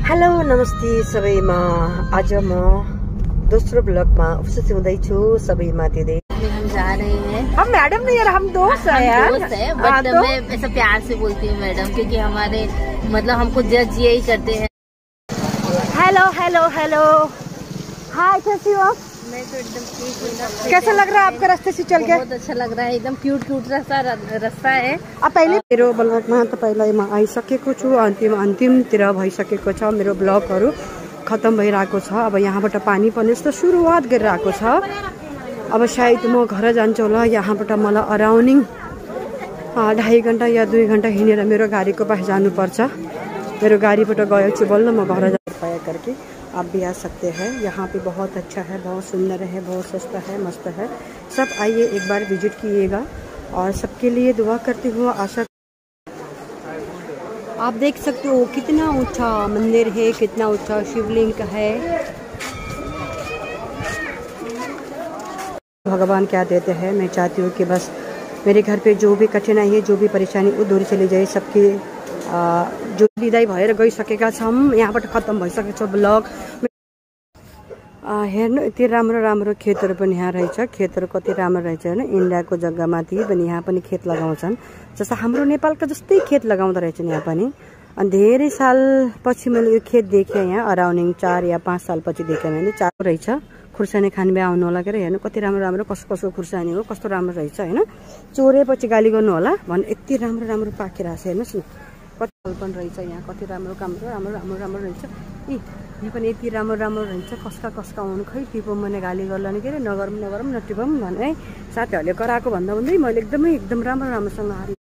Hello नमस्ते सबैमा। आज म दोस्रो ब्लॉगमा उपस्थित हुँदैछु सबैमाथि दे। हम जा रहे हैं। हम मैडम नहीं यार, हम दोस्त हैं यार। दोस्त है, बट तो मैं ऐसा प्यार से बोलती हूँ मैडम, क्योंकि हमारे मतलब हमको जज यही करते हैं। हेलो हेलो हेलो, हाय कैसी हो? मैं तो एकदम ठीक हूँ। कैसा लग रहा है आपका रास्ते से चल के? बहुत अच्छा लग रहा है, एकदम क्यूट क्यूट रास्ता है। अब पहिले मेरो ब्लगमा तपाईलाई म आइसकेको छु। अन्तिमतिर भइसकेको छ। मेरो ब्लगहरू खत्म भइरहेको छ। अब यहाँबाट पानी पर्ने जस्तो सुरुवात गरिरहेको छ। अब सायद म घर जान्छु होला। यहाँबाट मलाई अराउन्डिङ 2.5 घन्टा या 2 घन्टा हिँडेर मेरो गाडीको पास जानुपर्छ। मेरो गाडीबाट गएपछि बल्ल म घर जा पाया करके आप भी आ सकते हैं। यहाँ पे बहुत अच्छा है, बहुत सुंदर है, बहुत सस्ता है, मस्त है। सब आइए एक बार विजिट कीजिएगा और सबके लिए दुआ करती हूँ। आशा आप देख सकते हो कितना ऊंचा मंदिर है, कितना ऊंचा शिवलिंग है। भगवान क्या देते हैं, मैं चाहती हूँ कि बस मेरे घर पे जो भी कठिनाई है, जो भी परेशानी वो दूर चली जाए। सबके जो विदाई भएर गइसकेका छौँ, यहाँबाट खत्म भइसकेको छ ब्लग। हेर्नु यति राम्रो राम्रो खेतहरू पनि यहाँ रहेछ। खेतहरू कति राम्रो रहेछ हैन। इन्डियाको जग्गामाथि पनि यहाँ पनि खेत लगाउँछन्, जस्तो हाम्रो नेपालको जस्तै खेत लगाउँदो रहेछन् यहाँ पनि। अनि धेरै साल पछि मैले यो खेत देखेँ यहाँ, अराउन्डिङ 4 या 5 साल पछि देखेँ मैले। 4 रहेछ। खुर्सानी खान भए आउनु होला के अरे। हेर्नु कति राम्रो राम्रो, कसो कसो खुर्सानी हो, कस्तो राम्रो रहेछ हैन। चोरेपछि गाली गर्नु होला भन्नु, यति राम्रो राम्रो पाकिरहेछ। हेर्नुहोस् न कति फल पनि रहेछ यहाँ, कति राम्रो राम्रो राम्रो राम्रो राम्रो रहेछ। यहाँ पनि यति राम्रो राम्रो रहेछ। कसका कसका हुनु खै टिपौँ भने गाली गर्ला नि के अरे। नगरौँ नगरौँ नटिपौँ भने है साथीहरूले कराएको भन्दा भन्दै मैले एकदम राम्रो राम्रोसँग हारेँ।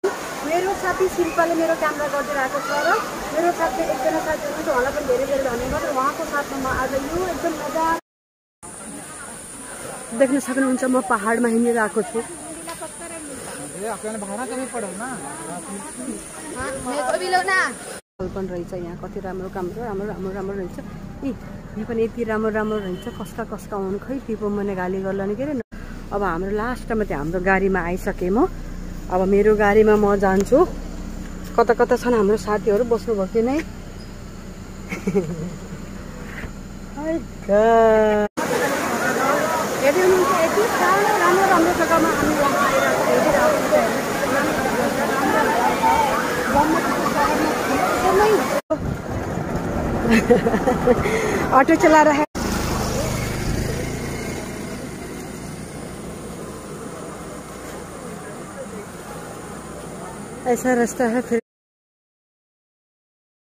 मेरो साथी शिल्पाले मेरो क्यामेरा गरिदिरहेको छ र मेरो साथी एकजना साथी हुनुहुन्छ, उहाँलाई पनि धेरै धेरै धन्यवाद। उहाँको साथमा म आज यो एकदम मजा देख्न सक्नुहुन्छ। म पहाडमा हिँडिरहेको छु। फल पनि रहेछ यहाँ, कति राम्रो राम्रो राम्रो राम्रो राम्रो रहेछ। यहाँ पनि यति राम्रो राम्रो रहेछ। कसका कसका हुनु खै टिपौँ भने गाली गर्ला नि के अरे। अब हाम्रो लास्टमा चाहिँ हाम्रो गाडीमा आइसकेँ म। अब मेरो गाडीमा म जान्छु। कता कता छन् हाम्रो साथीहरू, बस्नुभयो कि नै? यदि हुनुहुन्छ यति राम्रो राम्रो जग्गामा हामी यहाँ आइरहेको ऑटो चला रहा है। ऐसा रास्ता है फिर